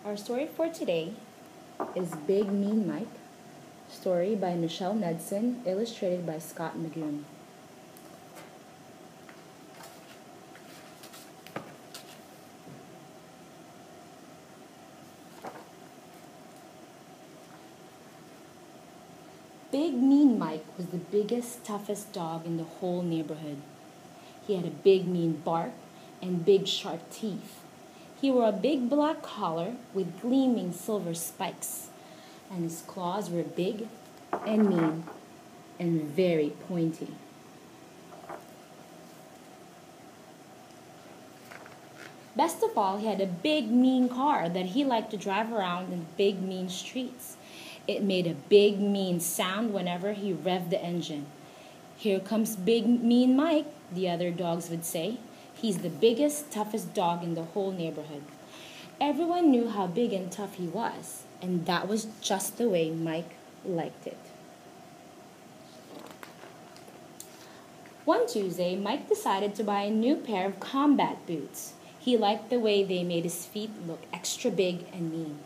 Our story for today is Big Mean Mike, story by Michelle Knudsen, illustrated by Scott Magoon. Big Mean Mike was the biggest, toughest dog in the whole neighborhood. He had a big mean bark and big sharp teeth. He wore a big black collar with gleaming silver spikes, and his claws were big and mean and very pointy. Best of all, he had a big mean car that he liked to drive around in big mean streets. It made a big mean sound whenever he revved the engine. "Here comes Big Mean Mike," the other dogs would say. "He's the biggest, toughest dog in the whole neighborhood." Everyone knew how big and tough he was, and that was just the way Mike liked it. One Tuesday, Mike decided to buy a new pair of combat boots. He liked the way they made his feet look extra big and mean.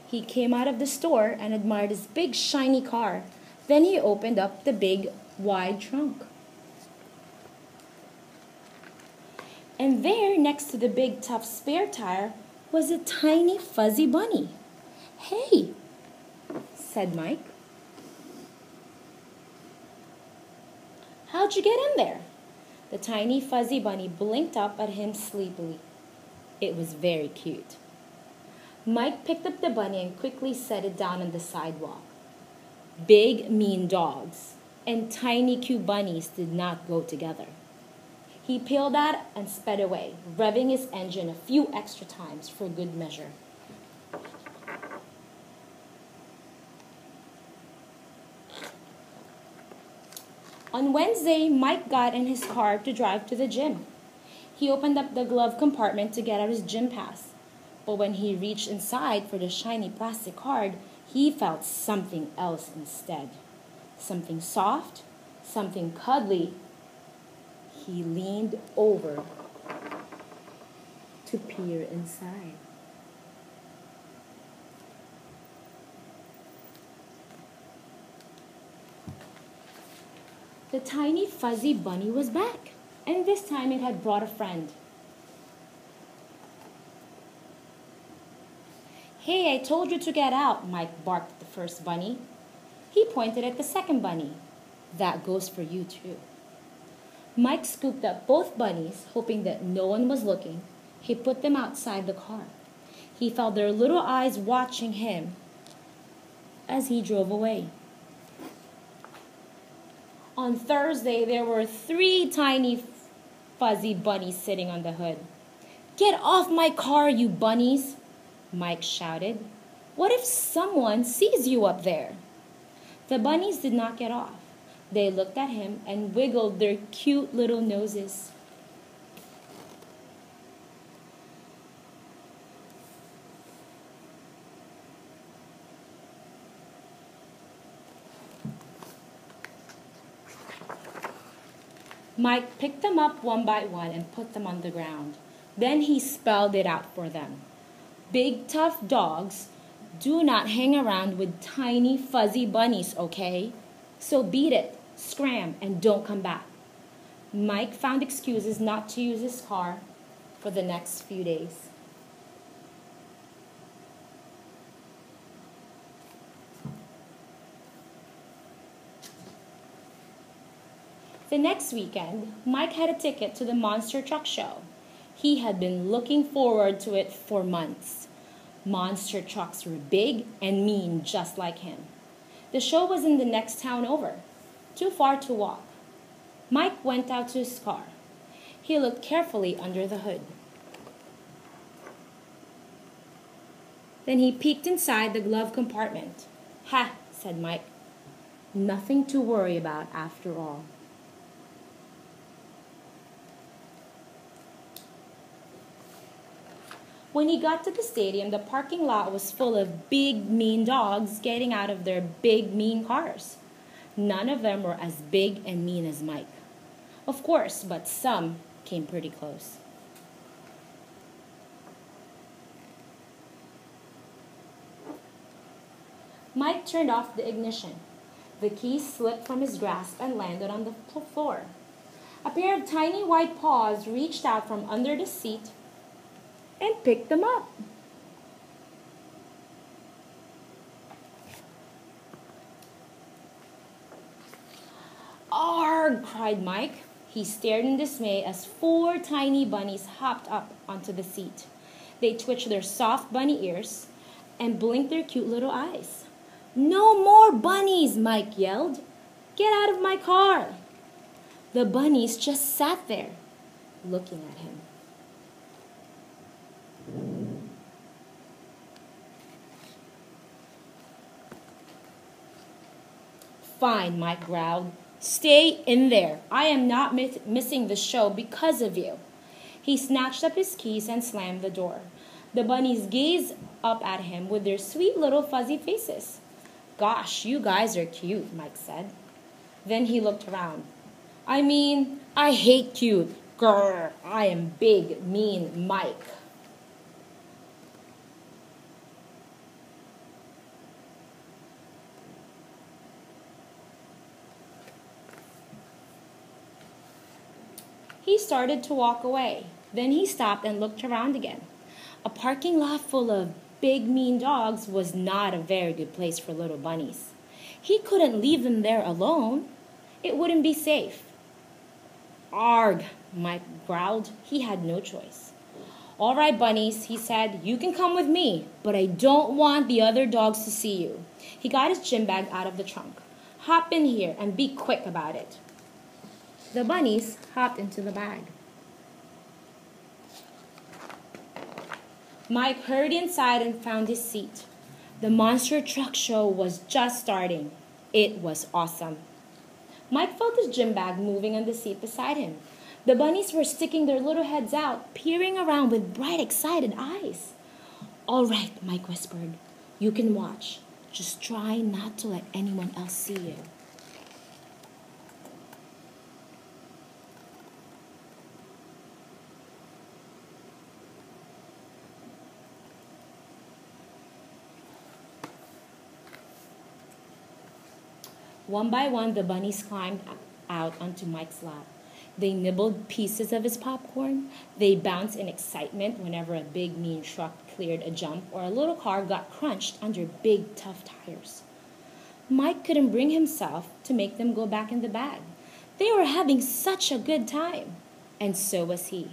He came out of the store and admired his big shiny car. Then he opened up the big wide trunk. And there, next to the big tough spare tire, was a tiny fuzzy bunny. "Hey," said Mike. "How'd you get in there?" The tiny fuzzy bunny blinked up at him sleepily. It was very cute. Mike picked up the bunny and quickly set it down on the sidewalk. Big, mean dogs and tiny, cute bunnies did not go together. He peeled out and sped away, revving his engine a few extra times for good measure. On Wednesday, Mike got in his car to drive to the gym. He opened up the glove compartment to get out his gym pass. But when he reached inside for the shiny plastic card, he felt something else instead. Something soft, something cuddly. He leaned over to peer inside. The tiny fuzzy bunny was back, and this time it had brought a friend. "Hey, I told you to get out," Mike barked at the first bunny. He pointed at the second bunny. "That goes for you too." Mike scooped up both bunnies, hoping that no one was looking. He put them outside the car. He felt their little eyes watching him as he drove away. On Thursday, there were 3 tiny fuzzy bunnies sitting on the hood. "Get off my car, you bunnies!" Mike shouted. "What if someone sees you up there?" The bunnies did not get off. They looked at him and wiggled their cute little noses. Mike picked them up one by one and put them on the ground. Then he spelled it out for them. "Big tough dogs do not hang around with tiny fuzzy bunnies, okay? So beat it, scram, and don't come back." Mike found excuses not to use his car for the next few days. The next weekend, Mike had a ticket to the Monster Truck Show. He had been looking forward to it for months. Monster trucks were big and mean just like him. The show was in the next town over, too far to walk. Mike went out to his car. He looked carefully under the hood. Then he peeked inside the glove compartment. "Ha," said Mike. "Nothing to worry about after all." When he got to the stadium, the parking lot was full of big, mean dogs getting out of their big, mean cars. None of them were as big and mean as Mike. Of course, but some came pretty close. Mike turned off the ignition. The keys slipped from his grasp and landed on the floor. A pair of tiny white paws reached out from under the seat and picked them up. "Arg!" cried Mike. He stared in dismay as 4 tiny bunnies hopped up onto the seat. They twitched their soft bunny ears and blinked their cute little eyes. "No more bunnies!" Mike yelled. "Get out of my car!" The bunnies just sat there, looking at him. "Fine," Mike growled. "Stay in there. I am not missing the show because of you." He snatched up his keys and slammed the door. The bunnies gazed up at him with their sweet little fuzzy faces. "Gosh, you guys are cute," Mike said. Then he looked around. I hate cute. Grr, I am big, mean Mike." He started to walk away. Then he stopped and looked around again. A parking lot full of big, mean dogs was not a very good place for little bunnies. He couldn't leave them there alone. It wouldn't be safe. "Arg!" Mike growled. He had no choice. "All right, bunnies," he said, "you can come with me, but I don't want the other dogs to see you." He got his gym bag out of the trunk. "Hop in here and be quick about it." The bunnies hopped into the bag. Mike hurried inside and found his seat. The monster truck show was just starting. It was awesome. Mike felt his gym bag moving on the seat beside him. The bunnies were sticking their little heads out, peering around with bright, excited eyes. "All right," Mike whispered. "You can watch. Just try not to let anyone else see you." One by one, the bunnies climbed out onto Mike's lap. They nibbled pieces of his popcorn. They bounced in excitement whenever a big, mean truck cleared a jump or a little car got crunched under big, tough tires. Mike couldn't bring himself to make them go back in the bag. They were having such a good time. And so was he.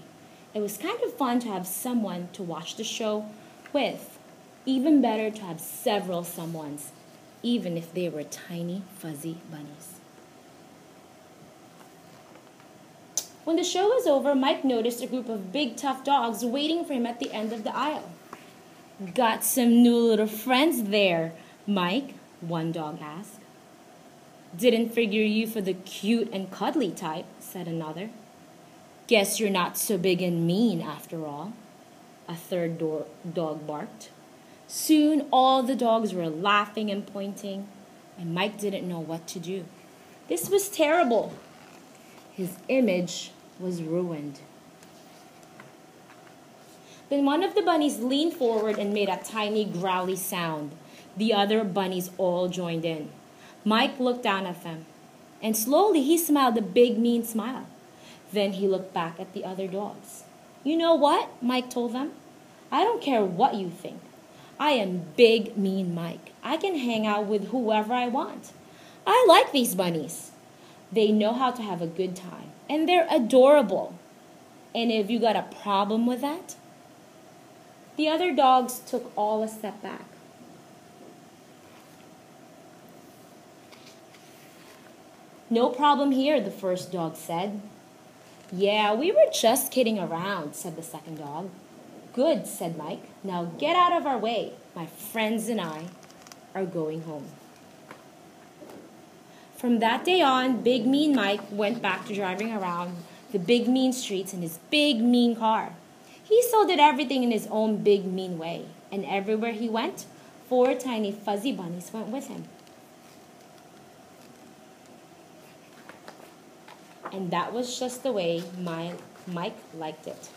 It was kind of fun to have someone to watch the show with. Even better to have several someones, even if they were tiny, fuzzy bunnies. When the show was over, Mike noticed a group of big, tough dogs waiting for him at the end of the aisle. "Got some new little friends there, Mike?" one dog asked. "Didn't figure you for the cute and cuddly type," said another. "Guess you're not so big and mean after all," a third dog barked. Soon all the dogs were laughing and pointing, and Mike didn't know what to do. This was terrible. His image was ruined. Then one of the bunnies leaned forward and made a tiny growly sound. The other bunnies all joined in. Mike looked down at them, and slowly he smiled a big, mean smile. Then he looked back at the other dogs. "You know what?" Mike told them. "I don't care what you think. I am big, mean Mike. I can hang out with whoever I want. I like these bunnies. They know how to have a good time, and they're adorable. And if you got a problem with that?" The other dogs took all a step back. "No problem here," the first dog said. "Yeah, we were just kidding around," said the second dog. "Good," said Mike. "Now get out of our way. My friends and I are going home." From that day on, Big Mean Mike went back to driving around the big mean streets in his big mean car. He still did everything in his own big mean way, and everywhere he went, 4 tiny fuzzy bunnies went with him. And that was just the way Mike liked it.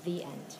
The end.